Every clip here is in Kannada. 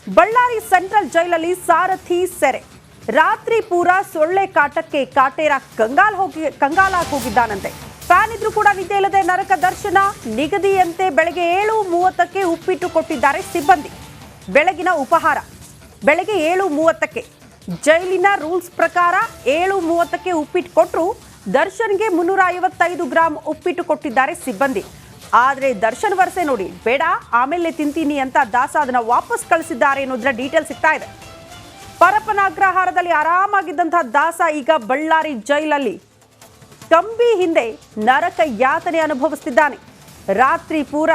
ಬಳ್ಳಾರಿ ಸೆಂಟ್ರಲ್ ಜೈಲಲ್ಲಿ ಸಾರಥಿ ಸೆರೆ. ರಾತ್ರಿ ಪೂರ ಸೊಳ್ಳೆ ಕಾಟಕ್ಕೆ ಕಾಟೇರ ಕಂಗಾಲಾಗಿ ಹೋಗಿದ್ದಾನಂತೆ. ಫ್ಯಾನ್ ಇದ್ರೂ ಕೂಡ ನಿದ್ದೆ ಇಲ್ಲದೆ ನರಕ ದರ್ಶನ. ನಿಗದಿಯಂತೆ ಬೆಳಗ್ಗೆ 7:30ಕ್ಕೆ ಉಪ್ಪಿಟ್ಟು ಕೊಟ್ಟಿದ್ದಾರೆ ಸಿಬ್ಬಂದಿ. ಬೆಳಗಿನ ಉಪಹಾರ ಬೆಳಗ್ಗೆ 7:30ಕ್ಕೆ. ಜೈಲಿನ ರೂಲ್ಸ್ ಪ್ರಕಾರ 7:30ಕ್ಕೆ ಉಪ್ಪಿಟ್ಟು ಕೊಟ್ಟರು. ದರ್ಶನ್ಗೆ 355 ಗ್ರಾಂ ಉಪ್ಪಿಟ್ಟು ಕೊಟ್ಟಿದ್ದಾರೆ ಸಿಬ್ಬಂದಿ. ಆದರೆ ದರ್ಶನ್ ವರಸೆ ನೋಡಿ, ಬೇಡ ಆಮೇಲೆ ತಿಂತೀನಿ ಅಂತ ದಾಸ ಅದನ್ನ ವಾಪಸ್ ಕಳಿಸಿದ್ದಾರೆ ಅನ್ನೋದ್ರ ಡೀಟೇಲ್ ಸಿಗ್ತಾ ಇದೆ. ಪರಪ್ಪನ ಅಗ್ರಹಾರದಲ್ಲಿ ಆರಾಮಾಗಿದ್ದಂತಹ ದಾಸ ಈಗ ಬಳ್ಳಾರಿ ಜೈಲಲ್ಲಿ ಕಂಬಿ ಹಿಂದೆ ನರಕ ಯಾತನೆ ಅನುಭವಿಸ್ತಿದ್ದಾನೆ. ರಾತ್ರಿ ಪೂರ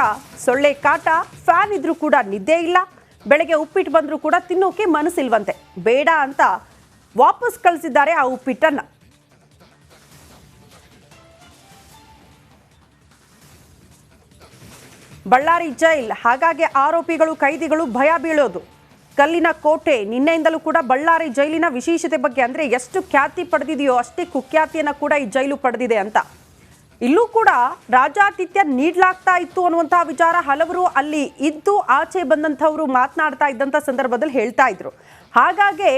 ಸೊಳ್ಳೆ ಕಾಟ, ಫ್ಯಾನ್ ಇದ್ರೂ ಕೂಡ ನಿದ್ದೆ ಇಲ್ಲ. ಬೆಳಗ್ಗೆ ಉಪ್ಪಿಟ್ಟು ಬಂದರೂ ಕೂಡ ತಿನ್ನೋಕೆ ಮನಸ್ಸಿಲ್ವಂತೆ. ಬೇಡ ಅಂತ ವಾಪಸ್ ಕಳಿಸಿದ್ದಾರೆ ಆ ಉಪ್ಪಿಟ್ಟನ್ನ. ಬಳ್ಳಾರಿ ಜೈಲ್, ಹಾಗಾಗಿ ಆರೋಪಿಗಳು ಕೈದಿಗಳು ಭಯ ಬೀಳೋದು. ಕಲ್ಲಿನ ಕೋಟೆ. ನಿನ್ನೆಯಿಂದಲೂ ಕೂಡ ಬಳ್ಳಾರಿ ಜೈಲಿನ ವಿಶೇಷತೆ ಬಗ್ಗೆ, ಅಂದ್ರೆ ಎಷ್ಟು ಖ್ಯಾತಿ ಪಡೆದಿದೆಯೋ ಅಷ್ಟೇ ಕುಖ್ಯಾತಿಯನ್ನ ಕೂಡ ಈ ಜೈಲು ಪಡೆದಿದೆ ಅಂತ. ಇಲ್ಲೂ ಕೂಡ ರಾಜಾತಿಥ್ಯ ನೀಡಲಾಗ್ತಾ ಇತ್ತು ಅನ್ನುವಂತಹ ವಿಚಾರ ಹಲವರು ಅಲ್ಲಿ ಇದ್ದು ಆಚೆ ಬಂದಂಥವರು ಮಾತನಾಡ್ತಾ ಇದ್ದಂಥ ಸಂದರ್ಭದಲ್ಲಿ ಹೇಳ್ತಾ ಇದ್ರು. ಹಾಗಾಗಿ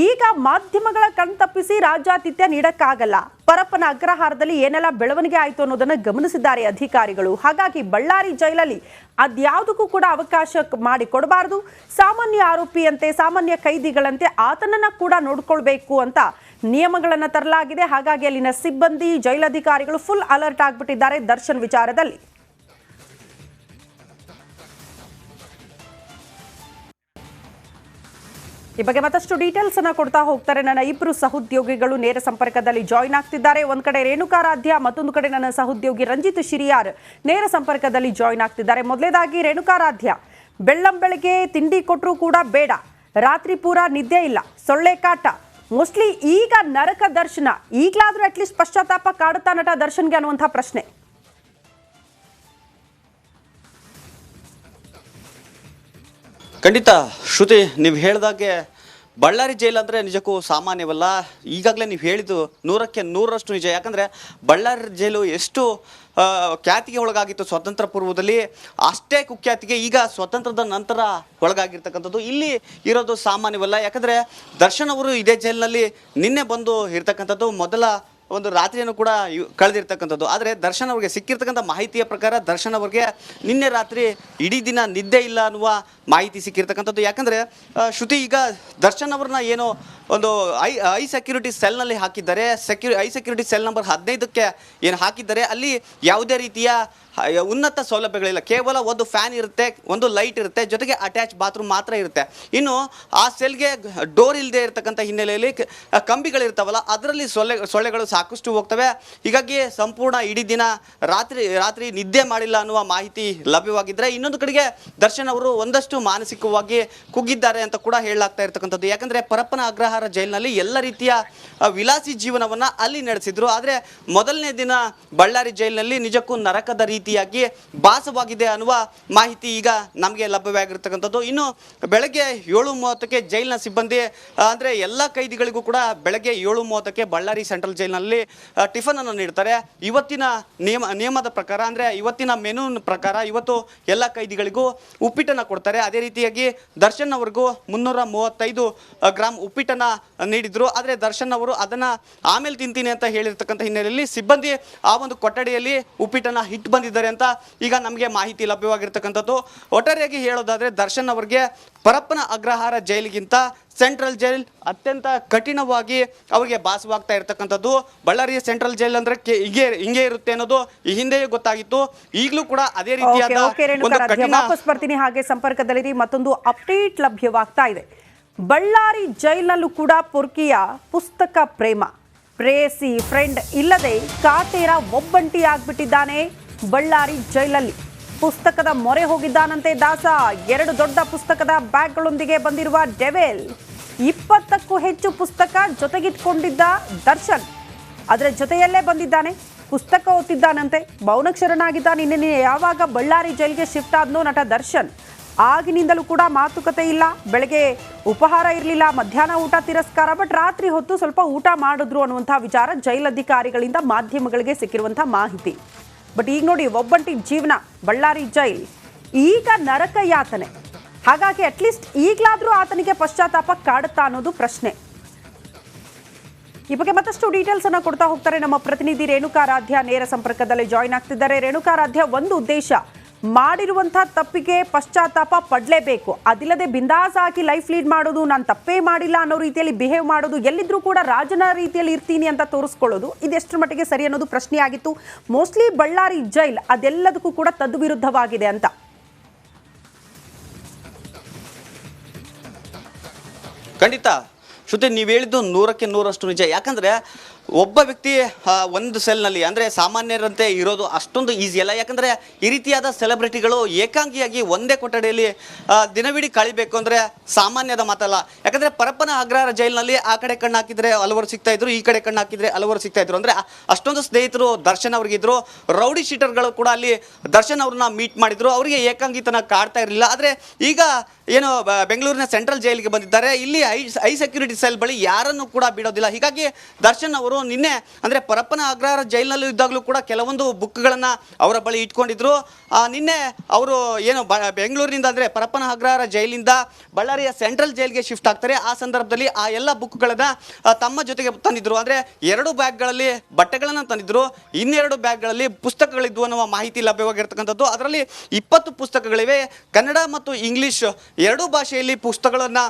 ಈಗ ಮಾಧ್ಯಮಗಳ ಕಣ್ತಪ್ಪಿಸಿ ರಾಜಾತಿಥ್ಯ ನೀಡಕ್ಕಾಗಲ್ಲ. ಪರಪ್ಪನ ಅಗ್ರಹಾರದಲ್ಲಿ ಏನೆಲ್ಲ ಬೆಳವಣಿಗೆ ಆಯಿತು ಅನ್ನೋದನ್ನ ಗಮನಿಸಿದ್ದಾರೆ ಅಧಿಕಾರಿಗಳು. ಹಾಗಾಗಿ ಬಳ್ಳಾರಿ ಜೈಲಲ್ಲಿ ಅದ್ಯಾವುದಕ್ಕೂ ಕೂಡ ಅವಕಾಶ ಮಾಡಿಕೊಡಬಾರದು. ಸಾಮಾನ್ಯ ಆರೋಪಿಯಂತೆ, ಸಾಮಾನ್ಯ ಕೈದಿಗಳಂತೆ ಆತನನ್ನ ಕೂಡ ನೋಡ್ಕೊಳ್ಬೇಕು ಅಂತ ನಿಯಮಗಳನ್ನು ತರಲಾಗಿದೆ. ಹಾಗಾಗಿ ಅಲ್ಲಿನ ಸಿಬ್ಬಂದಿ, ಜೈಲಧಿಕಾರಿಗಳು ಫುಲ್ ಅಲರ್ಟ್ ಆಗ್ಬಿಟ್ಟಿದ್ದಾರೆ ದರ್ಶನ್ ವಿಚಾರದಲ್ಲಿ. ಈ ಬಗ್ಗೆ ಮತ್ತಷ್ಟು ಡೀಟೇಲ್ಸ್ ಅನ್ನ ಕೊಡ್ತಾ ಹೋಗ್ತಾರೆ ನನ್ನ ಇಬ್ಬರು ಸಹೋದ್ಯೋಗಿಗಳು. ನೇರ ಸಂಪರ್ಕದಲ್ಲಿ ಜಾಯಿನ್ ಆಗ್ತಿದ್ದಾರೆ. ಒಂದ್ ಕಡೆ ರೇಣುಕಾರಾಧ್ಯ, ಮತ್ತೊಂದು ಕಡೆ ನನ್ನ ಸಹೋದ್ಯೋಗಿ ರಂಜಿತ್ ಶಿರಿಯಾರ್ ನೇರ ಸಂಪರ್ಕದಲ್ಲಿ ಜಾಯಿನ್ ಆಗ್ತಿದ್ದಾರೆ. ಮೊದಲೇದಾಗಿ ರೇಣುಕಾರಾಧ್ಯ, ಬೆಳ್ಳಂಬೆಳಗ್ಗೆ ತಿಂಡಿ ಕೊಟ್ಟರು ಕೂಡ ಬೇಡ, ರಾತ್ರಿ ಪೂರ ನಿದ್ದೆ ಇಲ್ಲ, ಸೊಳ್ಳೆ ಕಾಟ, ಮೋಸ್ಟ್ಲಿ ಈಗ ನರಕ ದರ್ಶನ. ಈಗಲಾದ್ರೂ ಅಟ್ಲೀಸ್ಟ್ ಪಶ್ಚಾತ್ತಾಪ ಕಾಡುತ್ತಾ ನಟ ದರ್ಶನ್ಗೆ ಅನ್ನುವಂಥ ಪ್ರಶ್ನೆ. ಖಂಡಿತ ಶ್ರುತಿ, ನೀವು ಹೇಳಿದಾಗೆ ಬಳ್ಳಾರಿ ಜೈಲು ಅಂದರೆ ನಿಜಕ್ಕೂ ಸಾಮಾನ್ಯವಲ್ಲ. ಈಗಾಗಲೇ ನೀವು ಹೇಳಿದ್ದು 100ಕ್ಕೆ 100ರಷ್ಟು ನಿಜ. ಯಾಕಂದರೆ ಬಳ್ಳಾರಿ ಜೈಲು ಎಷ್ಟು ಖ್ಯಾತಿಗೆ ಒಳಗಾಗಿತ್ತು ಸ್ವಾತಂತ್ರ್ಯ ಪೂರ್ವದಲ್ಲಿ, ಅಷ್ಟೇ ಕುಖ್ಯಾತಿಗೆ ಈಗ ಸ್ವತಂತ್ರದ ನಂತರ ಒಳಗಾಗಿರ್ತಕ್ಕಂಥದ್ದು. ಇಲ್ಲಿ ಇರೋದು ಸಾಮಾನ್ಯವಲ್ಲ. ಯಾಕಂದರೆ ದರ್ಶನ್ ಅವರು ಇದೇ ಜೈಲಿನಲ್ಲಿ ನಿನ್ನೆ ಬಂದು ಇರ್ತಕ್ಕಂಥದ್ದು. ಮೊದಲ ಒಂದು ರಾತ್ರಿಯನ್ನು ಕೂಡ ಕಳೆದಿರ್ತಕ್ಕಂಥದ್ದು. ಆದರೆ ದರ್ಶನ್ ಅವ್ರಿಗೆ ಸಿಕ್ಕಿರ್ತಕ್ಕಂಥ ಮಾಹಿತಿಯ ಪ್ರಕಾರ ದರ್ಶನ್ ಅವ್ರಿಗೆ ನಿನ್ನೆ ರಾತ್ರಿ ಇಡೀ ದಿನ ನಿದ್ದೆ ಇಲ್ಲ ಅನ್ನುವ ಮಾಹಿತಿ ಸಿಕ್ಕಿರ್ತಕ್ಕಂಥದ್ದು. ಯಾಕಂದರೆ ಶ್ರುತಿ, ಈಗ ದರ್ಶನ್ ಅವ್ರನ್ನ ಏನೋ ಒಂದು ಐ ಸೆಕ್ಯೂರಿಟಿ ಸೆಲ್ನಲ್ಲಿ ಹಾಕಿದ್ದಾರೆ. ಐ ಸೆಕ್ಯೂರಿಟಿ ಸೆಲ್ ನಂಬರ್ 15ಕ್ಕೆ ಏನು ಹಾಕಿದ್ದಾರೆ, ಅಲ್ಲಿ ಯಾವುದೇ ರೀತಿಯ ಉನ್ನತ ಸೌಲಭ್ಯಗಳಿಲ್ಲ. ಕೇವಲ ಒಂದು ಫ್ಯಾನ್ ಇರುತ್ತೆ, ಒಂದು ಲೈಟ್ ಇರುತ್ತೆ, ಜೊತೆಗೆ ಅಟ್ಯಾಚ್ ಬಾತ್ರೂಮ್ ಮಾತ್ರ ಇರುತ್ತೆ. ಇನ್ನು ಆ ಸೆಲ್ಗೆ ಡೋರ್ ಇಲ್ಲದೆ ಇರತಕ್ಕಂಥ ಹಿನ್ನೆಲೆಯಲ್ಲಿ ಕಂಬಿಗಳಿರ್ತಾವಲ್ಲ, ಅದರಲ್ಲಿ ಸೊಳ್ಳೆಗಳು ಸಾಕಷ್ಟು ಹೋಗ್ತವೆ. ಹೀಗಾಗಿ ಸಂಪೂರ್ಣ ಇಡೀ ದಿನ ರಾತ್ರಿ ನಿದ್ದೆ ಮಾಡಿಲ್ಲ ಅನ್ನುವ ಮಾಹಿತಿ ಲಭ್ಯವಾಗಿದ್ದರೆ, ಇನ್ನೊಂದು ಕಡೆಗೆ ದರ್ಶನ್ ಅವರು ಒಂದಷ್ಟು ಮಾನಸಿಕವಾಗಿ ಕುಗ್ಗಿದ್ದಾರೆ ಅಂತ ಕೂಡ ಹೇಳಲಾಗ್ತಾ ಇರ್ತಕ್ಕಂಥದ್ದು. ಯಾಕಂದರೆ ಪರಪ್ಪನ ಅಗ್ರಹಾರ ಜೈಲಿನಲ್ಲಿ ಎಲ್ಲ ರೀತಿಯ ವಿಲಾಸಿ ಜೀವನವನ್ನು ಅಲ್ಲಿ ನಡೆಸಿದ್ರು. ಆದರೆ ಮೊದಲನೇ ದಿನ ಬಳ್ಳಾರಿ ಜೈಲಿನಲ್ಲಿ ನಿಜಕ್ಕೂ ನರಕದ ರೀತಿಯಾಗಿ ಭಾಸವಾಗಿದೆ ಅನ್ನುವ ಮಾಹಿತಿ ಈಗ ನಮಗೆ ಲಭ್ಯವಾಗಿರ್ತಕ್ಕಂಥದ್ದು. ಇನ್ನು ಬೆಳಗ್ಗೆ 7:30ಕ್ಕೆ ಜೈಲಿನ ಸಿಬ್ಬಂದಿ, ಅಂದರೆ ಎಲ್ಲ ಕೈದಿಗಳಿಗೂ ಕೂಡ ಬೆಳಗ್ಗೆ 7:30ಕ್ಕೆ ಬಳ್ಳಾರಿ ಸೆಂಟ್ರಲ್ ಜೈಲಿನಲ್ಲಿ ಟಿಫನ್ ಅನ್ನು ನೀಡ್ತಾರೆ. ಇವತ್ತಿನ ನಿಯಮದ ಪ್ರಕಾರ, ಅಂದರೆ ಇವತ್ತಿನ ಮೆನು ಪ್ರಕಾರ ಇವತ್ತು ಎಲ್ಲ ಕೈದಿಗಳಿಗೂ ಉಪ್ಪಿಟ್ಟನ್ನು ಕೊಡ್ತಾರೆ. ಅದೇ ರೀತಿಯಾಗಿ ದರ್ಶನ್ ಅವ್ರಿಗೂ 335 ಗ್ರಾಂ ಉಪ್ಪಿಟ್ಟನ್ನು ನೀಡಿದ್ರು. ಆದರೆ ದರ್ಶನ್ ಅವರು ಅದನ್ನು ಆಮೇಲೆ ತಿಂತೀನಿ ಅಂತ ಹೇಳಿರ್ತಕ್ಕಂಥ ಹಿನ್ನೆಲೆಯಲ್ಲಿ ಸಿಬ್ಬಂದಿ ಆ ಒಂದು ಕೊಠಡಿಯಲ್ಲಿ ಉಪ್ಪಿಟ್ಟನ್ನು ಹಿಟ್ಟು ಬಂದಿದ್ದಾರೆ ಅಂತ ಈಗ ನಮಗೆ ಮಾಹಿತಿ ಲಭ್ಯವಾಗಿರ್ತಕ್ಕಂಥದ್ದು. ಒಟ್ಟಾರೆಯಾಗಿ ಹೇಳೋದಾದರೆ ದರ್ಶನ್ ಅವರಿಗೆ ಪರಪ್ಪನ ಅಗ್ರಹಾರ ಜೈಲಿಗಿಂತ ಸೆಂಟ್ರಲ್ ಜೈಲ್ ಅತ್ಯಂತ ಕಠಿಣವಾಗಿ ಅವರಿಗೆ ಭಾಸವಾಗ್ತಾ ಇರ್ತಕ್ಕಂಥದ್ದು. ಬಳ್ಳಾರಿಯ ಸೆಂಟ್ರಲ್ ಜೈಲ್ ಅಂದ್ರೆ ಹಿಂಗೆ ಇರುತ್ತೆ ಅನ್ನೋದು ಈ ಹಿಂದೆಯೇ ಗೊತ್ತಾಗಿತ್ತು. ಈಗಲೂ ಕೂಡ ಅದೇ ರೀತಿಯಾದ ವಾಪಸ್ ಬರ್ತೀನಿ, ಹಾಗೆ ಸಂಪರ್ಕದಲ್ಲಿರಿ. ಮತ್ತೊಂದು ಅಪ್ಡೇಟ್ ಲಭ್ಯವಾಗ್ತಾ ಇದೆ. ಬಳ್ಳಾರಿ ಜೈಲ್ನಲ್ಲೂ ಕೂಡ ಪೊರ್ಕಿಯ ಪುಸ್ತಕ ಪ್ರೇಮ. ಪ್ರೇಯಸಿ, ಫ್ರೆಂಡ್ ಇಲ್ಲದೆ ಕಾಟೇರ ಒಬ್ಬಂಟಿ ಆಗ್ಬಿಟ್ಟಿದ್ದಾನೆ ಬಳ್ಳಾರಿ ಜೈಲಲ್ಲಿ. ಪುಸ್ತಕದ ಮೊರೆ ಹೋಗಿದ್ದಾನಂತೆ ದಾಸ. 2 ದೊಡ್ಡ ಪುಸ್ತಕದ ಬ್ಯಾಗ್ಗಳೊಂದಿಗೆ ಬಂದಿರುವ ಡೆವೆಲ್. 20ಕ್ಕೂ ಹೆಚ್ಚು ಪುಸ್ತಕ ಜೊತೆಗಿಟ್ಕೊಂಡಿದ್ದ ದರ್ಶನ್ ಅದರ ಜೊತೆಯಲ್ಲೇ ಬಂದಿದ್ದಾನೆ. ಪುಸ್ತಕ ಓದ್ತಿದ್ದಾನಂತೆ, ಮೌನಕ್ಷರನಾಗಿದ್ದ. ನಿನ್ನೆ ಯಾವಾಗ ಬಳ್ಳಾರಿ ಜೈಲ್ಗೆ ಶಿಫ್ಟ್ ಆದ್ನೋ ನಟ ದರ್ಶನ್, ಆಗಿನಿಂದಲೂ ಕೂಡ ಮಾತುಕತೆ ಇಲ್ಲ. ಬೆಳಗ್ಗೆ ಉಪಹಾರ ಇರಲಿಲ್ಲ, ಮಧ್ಯಾಹ್ನ ಊಟ ತಿರಸ್ಕಾರ, ಬಟ್ ರಾತ್ರಿ ಹೊತ್ತು ಸ್ವಲ್ಪ ಊಟ ಮಾಡಿದ್ರು ಅನ್ನುವಂಥ ವಿಚಾರ ಜೈಲಧಿಕಾರಿಗಳಿಂದ ಮಾಧ್ಯಮಗಳಿಗೆ ಸಿಕ್ಕಿರುವಂಥ ಮಾಹಿತಿ. ಬಟ್ ಈಗ ನೋಡಿ, ಒಬ್ಬಂಟಿ ಜೀವನ ಬಳ್ಳಾರಿ ಜೈಲ್. ಈಗ ನರಕ ಯಾತನೆ. ಹಾಗಾಗಿ ಅಟ್ಲೀಸ್ಟ್ ಈಗಲಾದರೂ ಆತನಿಗೆ ಪಶ್ಚಾತ್ತಾಪ ಕಾಡುತ್ತಾ ಅನ್ನೋದು ಪ್ರಶ್ನೆ. ಈ ಬಗ್ಗೆ ಮತ್ತಷ್ಟು ಡೀಟೇಲ್ಸ್ ಅನ್ನು ಕೊಡ್ತಾ ಹೋಗ್ತಾರೆ ನಮ್ಮ ಪ್ರತಿನಿಧಿ ರೇಣುಕಾರಾಧ್ಯ ನೇರ ಸಂಪರ್ಕದಲ್ಲಿ ಜಾಯಿನ್ ಆಗ್ತಿದ್ದಾರೆ. ರೇಣುಕಾರಾಧ್ಯ, ಒಂದು ಉದ್ದೇಶ, ಮಾಡಿರುವಂತಹ ತಪ್ಪಿಗೆ ಪಶ್ಚಾತ್ತಾಪ ಪಡಲೇಬೇಕು, ಅದಿಲ್ಲದೆ ಬಿಂದಾಸ್ ಹಾಕಿ ಲೈಫ್ ಲೀಡ್ ಮಾಡೋದು, ನಾನು ತಪ್ಪೇ ಮಾಡಿಲ್ಲ ಅನ್ನೋ ರೀತಿಯಲ್ಲಿ ಬಿಹೇವ್ ಮಾಡೋದು, ಎಲ್ಲಿದ್ರೂ ಕೂಡ ರಾಜನ ರೀತಿಯಲ್ಲಿ ಇರ್ತೀನಿ ಅಂತ ತೋರಿಸ್ಕೊಳ್ಳೋದು, ಇದೆಷ್ಟರ ಮಟ್ಟಿಗೆ ಸರಿ ಅನ್ನೋದು ಪ್ರಶ್ನೆಯಾಗಿತ್ತು. ಮೋಸ್ಟ್ಲಿ ಬಳ್ಳಾರಿ ಜೈಲ್ ಅದೆಲ್ಲದಕ್ಕೂ ಕೂಡ ತದ್ವಿರುದ್ಧವಾಗಿದೆ ಅಂತ. ಖಂಡಿತ ಶ್ರುತಿ, ನೀವು ಹೇಳಿದ್ದು 100ಕ್ಕೆ 100ರಷ್ಟು ನಿಜ. ಯಾಕಂದರೆ ಒಬ್ಬ ವ್ಯಕ್ತಿ ಒಂದು ಸೆಲ್ನಲ್ಲಿ ಅಂದರೆ ಸಾಮಾನ್ಯರಂತೆ ಇರೋದು ಅಷ್ಟೊಂದು ಈಸಿ ಅಲ್ಲ. ಯಾಕಂದರೆ ಈ ರೀತಿಯಾದ ಸೆಲೆಬ್ರಿಟಿಗಳು ಏಕಾಂಗಿಯಾಗಿ ಒಂದೇ ಕೊಠಡಿಯಲ್ಲಿ ದಿನವಿಡೀ ಕಳಿಬೇಕು ಅಂದರೆ ಸಾಮಾನ್ಯದ ಮಾತಲ್ಲ. ಯಾಕಂದರೆ ಪರಪ್ಪನ ಅಗ್ರಹಾರ ಜೈಲಿನಲ್ಲಿ ಆ ಕಡೆ ಕಣ್ಣು ಹಾಕಿದರೆ ಹಲವರು ಸಿಗ್ತಾಯಿದ್ರು, ಈ ಕಡೆ ಕಣ್ಣು ಹಾಕಿದರೆ ಹಲವರು ಸಿಗ್ತಾಯಿದ್ರು. ಅಂದರೆ ಅಷ್ಟೊಂದು ಸ್ನೇಹಿತರು ದರ್ಶನ್ ಅವ್ರಿಗಿದ್ರು. ರೌಡಿ ಶೀಟರ್ಗಳು ಕೂಡ ಅಲ್ಲಿ ದರ್ಶನ್ ಅವ್ರನ್ನ ಮೀಟ್ ಮಾಡಿದ್ರು. ಅವರಿಗೆ ಏಕಾಂಗಿತನ ಕಾಡ್ತಾ ಇರಲಿಲ್ಲ. ಆದರೆ ಈಗ ಏನು ಬೆಂಗಳೂರಿನ ಸೆಂಟ್ರಲ್ ಜೈಲಿಗೆ ಬಂದಿದ್ದಾರೆ. ಇಲ್ಲಿ ಐ ಸೆಕ್ಯೂರಿಟಿ ಸೆಲ್ ಬಳಿ ಯಾರನ್ನು ಕೂಡ ಬಿಡೋದಿಲ್ಲ. ಹೀಗಾಗಿ ದರ್ಶನ್ ಅವರು ನಿನ್ನೆ ಅಂದರೆ ಪರಪ್ಪನ ಅಗ್ರಹಾರ ಜೈಲಿನಲ್ಲಿ ಇದ್ದಾಗಲೂ ಕೂಡ ಕೆಲವೊಂದು ಬುಕ್ಗಳನ್ನು ಅವರ ಬಳಿ ಇಟ್ಕೊಂಡಿದ್ರು. ನಿನ್ನೆ ಅವರು ಏನು ಬೆಂಗಳೂರಿನಿಂದ ಅಂದರೆ ಪರಪ್ಪನ ಅಗ್ರಹಾರ ಜೈಲಿಂದ ಬಳ್ಳಾರಿಯ ಸೆಂಟ್ರಲ್ ಜೈಲಿಗೆ ಶಿಫ್ಟ್ ಆಗ್ತಾರೆ. ಆ ಸಂದರ್ಭದಲ್ಲಿ ಆ ಎಲ್ಲ ಬುಕ್ಗಳನ್ನು ತಮ್ಮ ಜೊತೆಗೆ ತಂದಿದ್ರು. ಅಂದರೆ 2 ಬ್ಯಾಗ್ಗಳಲ್ಲಿ ಬಟ್ಟೆಗಳನ್ನು ತಂದಿದ್ರು, ಇನ್ನೆರಡು ಬ್ಯಾಗ್ಗಳಲ್ಲಿ ಪುಸ್ತಕಗಳಿದ್ವು ಅನ್ನುವ ಮಾಹಿತಿ ಲಭ್ಯವಾಗಿರ್ತಕ್ಕಂಥದ್ದು. ಅದರಲ್ಲಿ 20 ಪುಸ್ತಕಗಳಿವೆ. ಕನ್ನಡ ಮತ್ತು ಇಂಗ್ಲಿಷ್ 2 ಭಾಷೆಯಲ್ಲಿ ಪುಸ್ತಕಗಳನ್ನು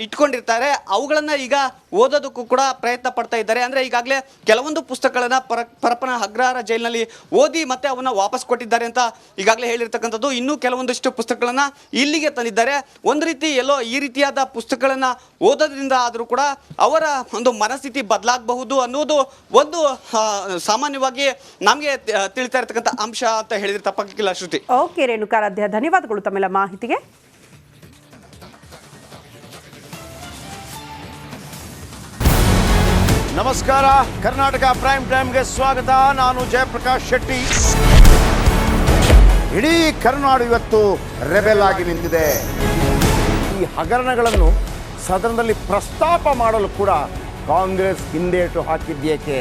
ಇಟ್ಕೊಂಡಿರ್ತಾರೆ. ಅವುಗಳನ್ನು ಈಗ ಓದೋದಕ್ಕೂ ಕೂಡ ಪ್ರಯತ್ನ ಪಡ್ತಾ ಇದ್ದಾರೆ. ಅಂದರೆ ಈಗಾಗಲೇ ಕೆಲವೊಂದು ಪುಸ್ತಕಗಳನ್ನು ಪರಪ್ಪನ ಅಗ್ರಹಾರ ಜೈಲಿನಲ್ಲಿ ಓದಿ ಮತ್ತೆ ಅವನ್ನ ವಾಪಸ್ ಕೊಟ್ಟಿದ್ದಾರೆ ಅಂತ ಈಗಾಗಲೇ ಹೇಳಿರ್ತಕ್ಕಂಥದ್ದು. ಇನ್ನೂ ಕೆಲವೊಂದಿಷ್ಟು ಪುಸ್ತಕಗಳನ್ನು ಇಲ್ಲಿಗೆ ತಂದಿದ್ದಾರೆ. ಒಂದು ರೀತಿ ಎಲ್ಲೋ ಈ ರೀತಿಯಾದ ಪುಸ್ತಕಗಳನ್ನು ಓದೋದ್ರಿಂದ ಆದರೂ ಕೂಡ ಅವರ ಒಂದು ಮನಸ್ಥಿತಿ ಬದಲಾಗಬಹುದು ಅನ್ನೋದು ಒಂದು ಸಾಮಾನ್ಯವಾಗಿ ನಮಗೆ ತಿಳಿತಾ ಇರ್ತಕ್ಕಂಥ ಅಂಶ ಅಂತ ಹೇಳಿದ್ರೆ ತಪ್ಪಾಗಿಲ್ಲ. ಶ್ರುತಿ, ಓಕೆ ರೇಣುಕಾರಾಧ್ಯ, ಧನ್ಯವಾದಗಳು ತಮ್ಮೆಲ್ಲ ಮಾಹಿತಿಗೆ. ನಮಸ್ಕಾರ, ಕರ್ನಾಟಕ ಪ್ರೈಮ್ ಟೈಮ್ಗೆ ಸ್ವಾಗತ. ನಾನು ಜಯಪ್ರಕಾಶ್ ಶೆಟ್ಟಿ. ಇಡೀ ಕರ್ನಾಡು ಇವತ್ತು ರೆಬೆಲ್ ಆಗಿ ನಿಂತಿದೆ. ಈ ಹಗರಣಗಳನ್ನು ಸದನದಲ್ಲಿ ಪ್ರಸ್ತಾಪ ಮಾಡಲು ಕೂಡ ಕಾಂಗ್ರೆಸ್ ಹಿಂದೇಟು ಹಾಕಿದ್ದೇಕೆ?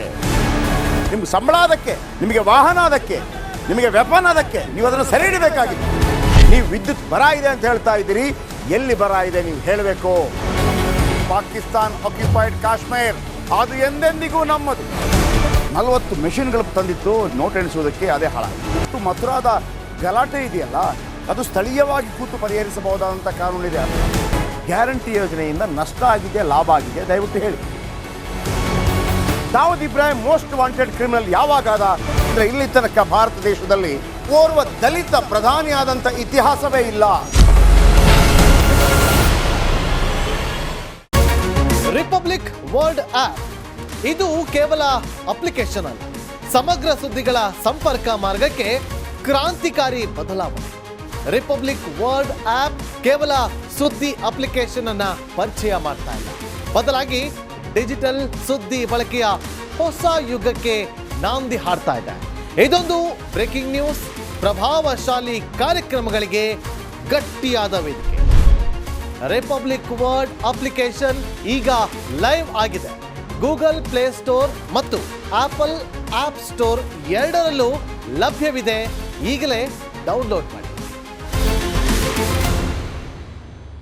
ನಿಮ್ಗೆ ಸಂಬಳ ಅದಕ್ಕೆ, ನಿಮಗೆ ವಾಹನ ಅದಕ್ಕೆ, ನಿಮಗೆ ವೆಪನ್ ಅದಕ್ಕೆ, ನೀವು ಅದನ್ನು ಸೆರೆ ಹಿಡಬೇಕಾಗಿದೆ. ನೀವು ವಿದ್ಯುತ್ ಬರ ಇದೆ ಅಂತ ಹೇಳ್ತಾ ಇದ್ದೀರಿ, ಎಲ್ಲಿ ಬರ ಇದೆ ನೀವು ಹೇಳಬೇಕು. ಪಾಕಿಸ್ತಾನ್ ಆಕ್ಯುಪೈಡ್ ಕಾಶ್ಮೀರ್ ಅದು ಎಂದೆಂದಿಗೂ ನಮ್ಮದು. 40 ಮೆಷಿನ್ಗಳು ತಂದಿತ್ತು ನೋಟ್ ಎಣಿಸುವುದಕ್ಕೆ, ಅದೇ ಹಾಳಾಯಿತು. ಮಥುರಾದ ಗಲಾಟೆ ಇದೆಯಲ್ಲ, ಅದು ಸ್ಥಳೀಯವಾಗಿ ಕೂತು ಪರಿಹರಿಸಬಹುದಾದಂಥ ಕಾನೂನಿದೆ. ಗ್ಯಾರಂಟಿ ಯೋಜನೆಯಿಂದ ನಷ್ಟ ಆಗಿದೆ, ಲಾಭ ಆಗಿದೆ, ದಯವಿಟ್ಟು ಹೇಳಿ. Dawood Ibrahim most wanted criminal ಯಾವಾಗಾದ ಅಂದರೆ ಇಲ್ಲಿ ತನಕ ಭಾರತ ದೇಶದಲ್ಲಿ ಓರ್ವ ದಲಿತ ಪ್ರಧಾನಿಯಾದಂಥ ಇತಿಹಾಸವೇ ಇಲ್ಲ. ರಿಪಬ್ಲಿಕ್ ವರ್ಲ್ಡ್ ಆಪ್ ಇದು ಕೇವಲ ಅಪ್ಲಿಕೇಶನ್ ಅಲ್ಲ, ಸಮಗ್ರ ಸುದ್ದಿಗಳ ಸಂಪರ್ಕ ಮಾರ್ಗಕ್ಕೆ ಕ್ರಾಂತಿಕಾರಿ ಬದಲಾವಣೆ. ರಿಪಬ್ಲಿಕ್ ವರ್ಲ್ಡ್ ಆಪ್ ಕೇವಲ ಸುದ್ದಿ ಅಪ್ಲಿಕೇಶನ್ ಅನ್ನ ಪರಿಚಯ ಮಾಡ್ತಾ ಇಲ್ಲ, ಬದಲಾಗಿ ಡಿಜಿಟಲ್ ಸುದ್ದಿ ಬಳಕೆಯ ಹೊಸ ಯುಗಕ್ಕೆ ನಾಂದಿ ಹಾಡ್ತಾ ಇದೆ. ಇದೊಂದು ಬ್ರೇಕಿಂಗ್ ನ್ಯೂಸ್, ಪ್ರಭಾವಶಾಲಿ ಕಾರ್ಯಕ್ರಮಗಳಿಗೆ ಗಟ್ಟಿಯಾದ ವೇದಿಕೆ. ರಿಪಬ್ಲಿಕ್ ವರ್ಲ್ಡ್ ಅಪ್ಲಿಕೇಶನ್ ಈಗ ಲೈವ್ ಆಗಿದೆ. ಗೂಗಲ್ ಪ್ಲೇ ಸ್ಟೋರ್ ಮತ್ತು ಆಪಲ್ ಆಪ್ ಸ್ಟೋರ್ ಎರಡರಲ್ಲೂ ಲಭ್ಯವಿದೆ. ಈಗಲೇ ಡೌನ್ಲೋಡ್ ಮಾಡಿ.